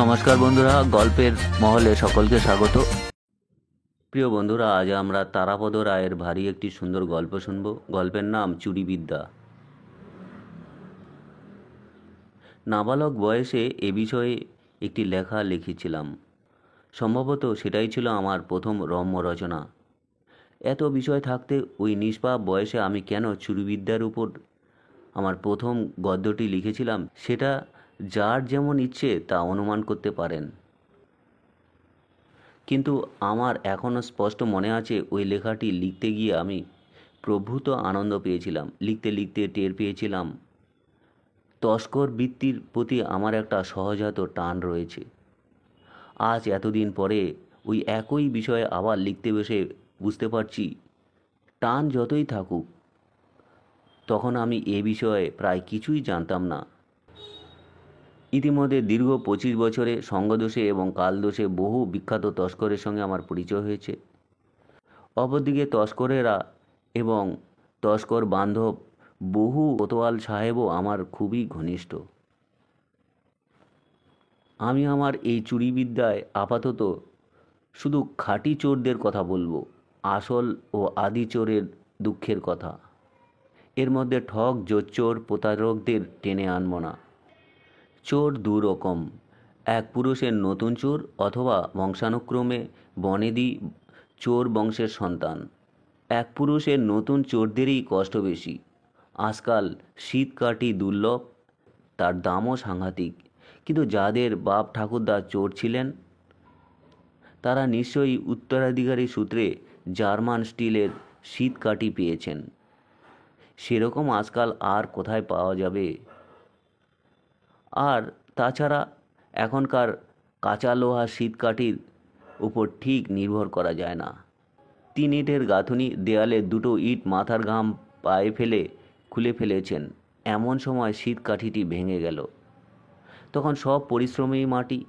নমস্কার বন্ধুরা, গল্পের মহলে সকলকে স্বাগত। প্রিয় বন্ধুরা, আজ আমরা তারাপদ রায়ের ভারী একটি সুন্দর গল্প শুনব। গল্পের নাম চুরিবিদ্যা। নাবালক বয়সে এ বিষয়ে একটি লেখা লিখেছিলাম। সম্ভবত সেটাই ছিল আমার প্রথম রম্য রচনা। এত বিষয় থাকতে ওই নিষ্পাপ বয়সে আমি কেন চুরিবিদ্যার উপর আমার প্রথম গদ্যটি লিখেছিলাম সেটা যার যেমন ইচ্ছে তা অনুমান করতে পারেন। কিন্তু আমার এখনও স্পষ্ট মনে আছে ওই লেখাটি লিখতে গিয়ে আমি প্রভূত আনন্দ পেয়েছিলাম। লিখতে লিখতে টের পেয়েছিলাম তস্কর বৃত্তির প্রতি আমার একটা সহজাত টান রয়েছে। আজ এতদিন পরে ওই একই বিষয়ে আবার লিখতে বসে বুঝতে পারছি, টান যতই থাকুক তখন আমি এ বিষয়ে প্রায় কিছুই জানতাম না। ইতিমধ্যে দীর্ঘ 25 বছরে সঙ্গদোষে এবং কালদোষে বহু বিখ্যাত তস্করের সঙ্গে আমার পরিচয় হয়েছে। অপরদিকে তস্করেরা এবং তস্কর বান্ধব বহু কোতোয়াল সাহেবও আমার খুবই ঘনিষ্ঠ। আমি আমার এই চুরিবিদ্যায় আপাতত শুধু খাঁটি চোরদের কথা বলবো, আসল ও আদি চোরের দুঃখের কথা। এর মধ্যে ঠক জোচ্চোর প্রতারকদের টেনে আনব না। চোর দু রকম, এক পুরুষের নতুন চোর অথবা বংশানুক্রমে বনেদি চোর বংশের সন্তান। এক পুরুষের নতুন চোরদেরই কষ্ট বেশি। আজকাল শীতকাঠি দুর্লভ, তার দামও সাংঘাতিক। কিন্তু যাদের বাপ ঠাকুরদা চোর ছিলেন তারা নিশ্চয়ই উত্তরাধিকারী সূত্রে জার্মান স্টিলের শীতকাঠি পেয়েছেন। সেরকম আজকাল আর কোথায় পাওয়া যাবে? আর তাছাড়া এখনকার কাঁচা লোহা শীতকাঠির উপর ঠিক নির্ভর করা যায় না। 3 ইটের গাঁথুনি, দেয়ালে 2টো ইট মাথার ঘাম পায়ে ফেলে খুলে ফেলেছেন, এমন সময় শীতকাঠিটি ভেঙে গেল। তখন সব পরিশ্রমী মাটি।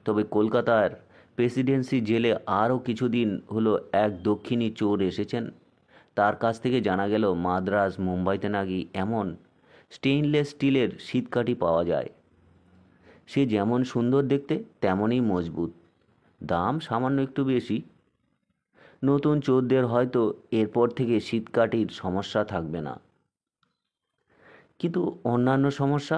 তবে কলকাতার প্রেসিডেন্সি জেলে আরও কিছুদিন হলো এক দক্ষিণী চোর এসেছেন। তার কাছ থেকে জানা গেল মাদ্রাজ মুম্বাইতে নাকি এমন স্টেইনলেস স্টিলের শীতকাঠি পাওয়া যায়। সে যেমন সুন্দর দেখতে তেমনই মজবুত, দাম সামান্য একটু বেশি। নতুন চোরদের হয়তো এরপর থেকে শীতকাঠির সমস্যা থাকবে না, কিন্তু অন্যান্য সমস্যা,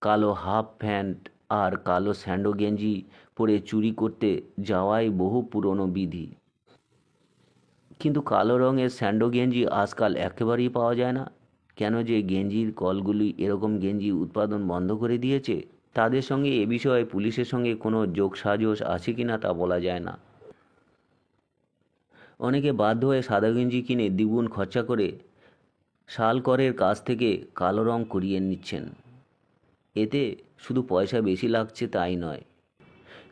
কালো হাফ প্যান্ট আর কালো স্যান্ডো গেঞ্জি পরে চুরি করতে যাওয়াই বহু পুরনো বিধি। কিন্তু কালো রঙের স্যান্ডো গেঞ্জি আজকাল একেবারেই পাওয়া যায় না। কেন যে গেঞ্জির কলগুলি এরকম গেঞ্জি উৎপাদন বন্ধ করে দিয়েছে, তাদের সঙ্গে এ বিষয়ে পুলিশের সঙ্গে কোনো যোগসাজশ আছে কিনা তা বলা যায় না। অনেকে বাধ্য হয়ে সাদা গেঞ্জি কিনে দ্বিগুণ খরচা করে শালকরের কাছ থেকে কালো রং করিয়ে নিচ্ছেন। এতে শুধু পয়সা বেশি লাগছে তাই নয়,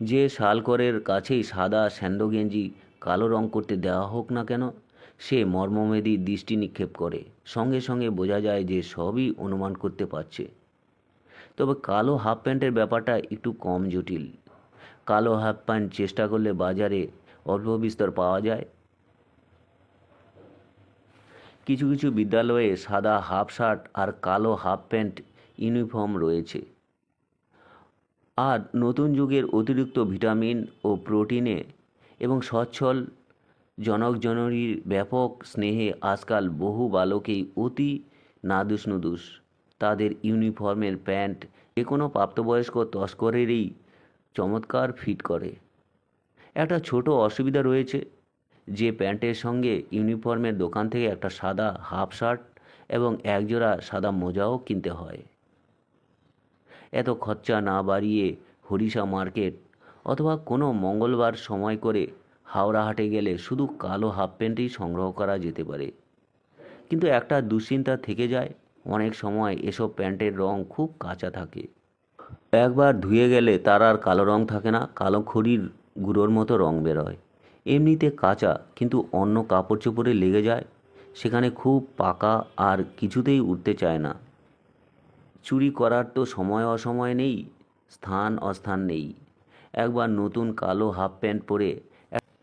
যে শালকরের কাছেই সাদা স্যান্ডো গেঞ্জি কালো রং করতে দেওয়া হোক না কেন, সে মর্মমেদী দৃষ্টি নিক্ষেপ করে। সঙ্গে সঙ্গে বোঝা যায় যে সবই অনুমান করতে পারছে। তবে কালো হাফ প্যান্টের ব্যাপারটা একটু কম জটিল। কালো হাফ প্যান্ট চেষ্টা করলে বাজারে অল্প বিস্তর পাওয়া যায়। কিছু কিছু বিদ্যালয়ে সাদা হাফ শার্ট আর কালো হাফ প্যান্ট ইউনিফর্ম রয়েছে। আর নতুন যুগের অতিরিক্ত ভিটামিন ও প্রোটিনে এবং সচ্ছল জনকজননীর ব্যাপক স্নেহে আজকাল বহু বালকেই অতি নাদুস নুদুস। তাদের ইউনিফর্মের প্যান্ট যে কোনো প্রাপ্তবয়স্ক তস্করেরই চমৎকার ফিট করে। একটা ছোট অসুবিধা রয়েছে, যে প্যান্টের সঙ্গে ইউনিফর্মের দোকান থেকে একটা সাদা হাফ শার্ট এবং একজোড়া সাদা মোজাও কিনতে হয়। এত খরচা না বাড়িয়ে হরিষা মার্কেট অথবা কোনো মঙ্গলবার সময় করে হাওড়া হাটে গেলে শুধু কালো হাফ প্যান্টই সংগ্রহ করা যেতে পারে। কিন্তু একটা দুশ্চিন্তা থেকে যায়, অনেক সময় এসব প্যান্টের রং খুব কাঁচা থাকে। একবার ধুয়ে গেলে তার আর কালো রং থাকে না, কালো খড়ির গুঁড়োর মতো রং বেরোয়। এমনিতে কাঁচা, কিন্তু অন্য কাপড় চোপড়ে লেগে যায়, সেখানে খুব পাকা আর কিছুতেই উঠতে চায় না। চুরি করার তো সময় অসময় নেই, স্থান অস্থান নেই। একবার নতুন কালো হাফ প্যান্ট পরে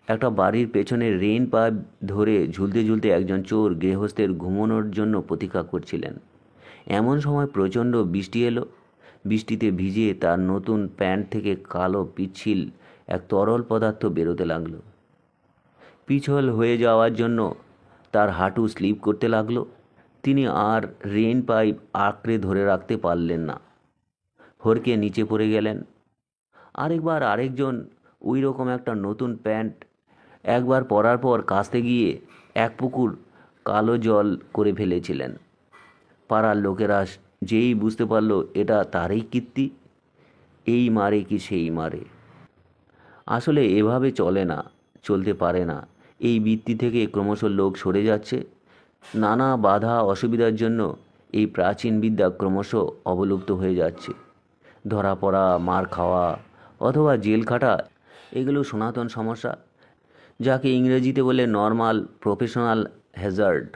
একটা বাড়ির পেছনে রেইন পাইপ ধরে ঝুলতে ঝুলতে একজন চোর গৃহস্থের ঘুমানোর জন্য প্রতীক্ষা করছিলেন। এমন সময় প্রচণ্ড বৃষ্টি এলো, বৃষ্টিতে ভিজে তার নতুন প্যান্ট থেকে কালো পিচ্ছিল এক তরল পদার্থ বেরোতে লাগলো। পিছল হয়ে যাওয়ার জন্য তার হাঁটু স্লিপ করতে লাগলো। তিনি আর রেইন পাইপ আঁকড়ে ধরে রাখতে পারলেন না, হড়কে নিচে পড়ে গেলেন। আরেকবার আরেকজন ওই রকম একটা নতুন প্যান্ট একবার পরার পর কাচতে গিয়ে এক পুকুর কালো জল করে ফেলেছিলেন। পাড়ার লোকেরা যেই বুঝতে পারল এটা তারই কীর্তি, এই মারে কি সেই মারে। আসলে এভাবে চলে না, চলতে পারে না। এই বৃত্তি থেকে ক্রমশ লোক সরে যাচ্ছে। নানা বাধা অসুবিধার জন্য এই প্রাচীন বিদ্যা ক্রমশ অবলুপ্ত হয়ে যাচ্ছে। ধরা পড়া, মার খাওয়া অথবা জেল খাটা, এগুলো সনাতন সমস্যা, যাকে ইংরেজিতে বলে নর্মাল প্রফেশনাল হ্যাজার্ড।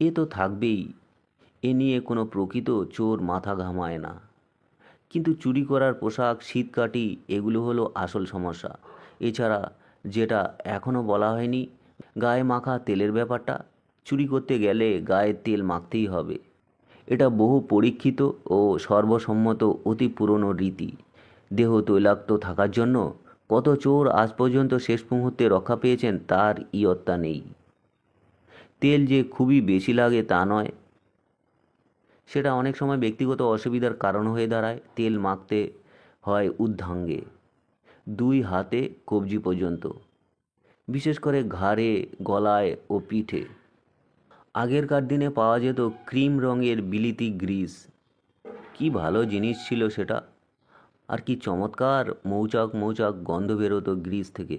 এ তো থাকবেই, এ নিয়ে কোনো প্রকৃত চোর মাথা ঘামায় না। কিন্তু চুরি করার পোশাক, শীতকাঠি, এগুলো হলো আসল সমস্যা। এছাড়া যেটা এখনও বলা হয়নি, গায়ে মাখা তেলের ব্যাপারটা। চুরি করতে গেলে গায়ে তেল মাখতেই হবে। এটা বহু পরীক্ষিত ও সর্বসম্মত অতি পুরনো রীতি। দেহ তৈলাক্ত থাকার জন্য কত চোর আজ পর্যন্ত শেষ মুহূর্তে রক্ষা পেয়েছেন তার ইয়ত্তা নেই। তেল যে খুবই বেশি লাগে তা নয়, সেটা অনেক সময় ব্যক্তিগত অসুবিধার কারণ হয়ে দাঁড়ায়। তেল মাখতে হয় ঊর্ধ্বাঙ্গে, 2 হাতে কবজি পর্যন্ত, বিশেষ করে ঘাড়ে, গলায় ও পিঠে। আগেরকার দিনে পাওয়া যেত ক্রিম রঙের বিলিতি গ্রিস। কি ভালো জিনিস ছিল সেটা, আর কি চমৎকার মৌচাক মৌচাক গন্ধ বেরোতো গ্রিস থেকে।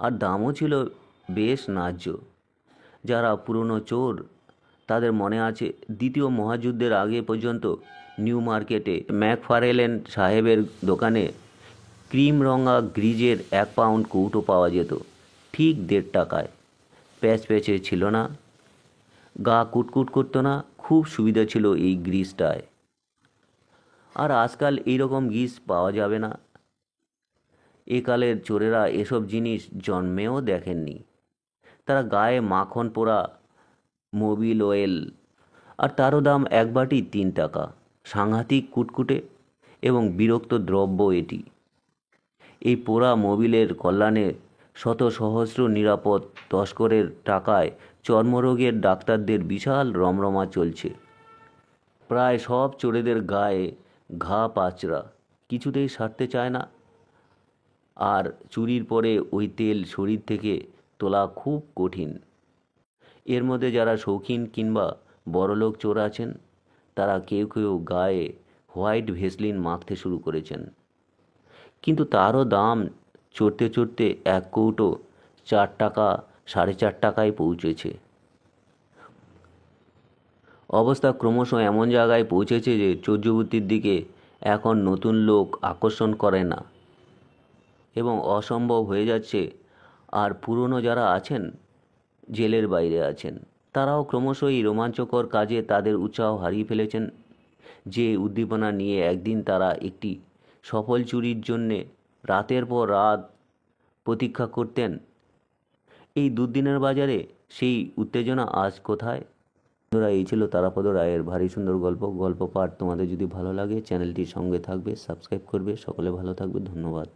আর দামও ছিল বেশ ন্যায্য। যারা পুরনো চোর তাদের মনে আছে, দ্বিতীয় মহাযুদ্ধের আগে পর্যন্ত নিউ মার্কেটে ম্যাকফারেলেন সাহেবের দোকানে ক্রিম রঙা গ্রিজের 1 পাউন্ড কৌটো পাওয়া যেত, ঠিক 1.5 টাকায়। প্যাচ প্যাচে ছিল না, গা কুটকুট করতো না, খুব সুবিধা ছিল এই গ্রিসটায়। আর আজকাল এইরকম গ্রিস পাওয়া যাবে না। একালের চোরেরা এসব জিনিস জন্মেও দেখেননি। তারা গায়ে মাখন পোড়া মোবিল অয়েল, আর তারও দাম 1 বাটি 3 টাকা। সাংঘাতিক কুটকুটে এবং বিরক্ত দ্রব্য এটি। এই পোড়া মোবিলের কল্যাণে শত সহস্র নিরাপদ তস্করের টাকায় চর্মরোগের ডাক্তারদের বিশাল রমরমা চলছে। প্রায় সব চোরেদের গায়ে ঘা পাচরা, কিছুতেই সারতে চায় না। আর চুরির পরে ওই তেল শরীর থেকে তোলা খুব কঠিন। এর মধ্যে যারা শৌখিন কিংবা বড়লোক চোর আছেন, তারা কেউ কেউ গায়ে হোয়াইট ভেসলিন মাখতে শুরু করেছেন। কিন্তু তারও দাম চড়তে চড়তে 1 কৌটো 4 টাকা, 4.5 টাকায় পৌঁছেছে। অবস্থা ক্রমশ এমন জায়গায় পৌঁছেছে যে চৌর্যবৃত্তির দিকে এখন নতুন লোক আকর্ষণ করে না এবং অসম্ভব হয়ে যাচ্ছে। আর পুরনো যারা আছেন, জেলের বাইরে আছেন, তারাও ক্রমশই রোমাঞ্চকর কাজে তাদের উৎসাহ হারিয়ে ফেলেছেন। যে উদ্দীপনা নিয়ে একদিন তারা একটি সফল চুরির জন্যে রাতের পর রাত প্রতীক্ষা করতেন, এই দুর্দিনের বাজারে সেই উত্তেজনা আজ কোথায়? বন্ধুরা, এই ছিল তারাপদ রায়ের ভারী সুন্দর গল্প পাঠ। তোমাদের যদি ভালো লাগে চ্যানেলটির সঙ্গে থাকবে, সাবস্ক্রাইব করবে। সকলে ভালো থাকবে, ধন্যবাদ।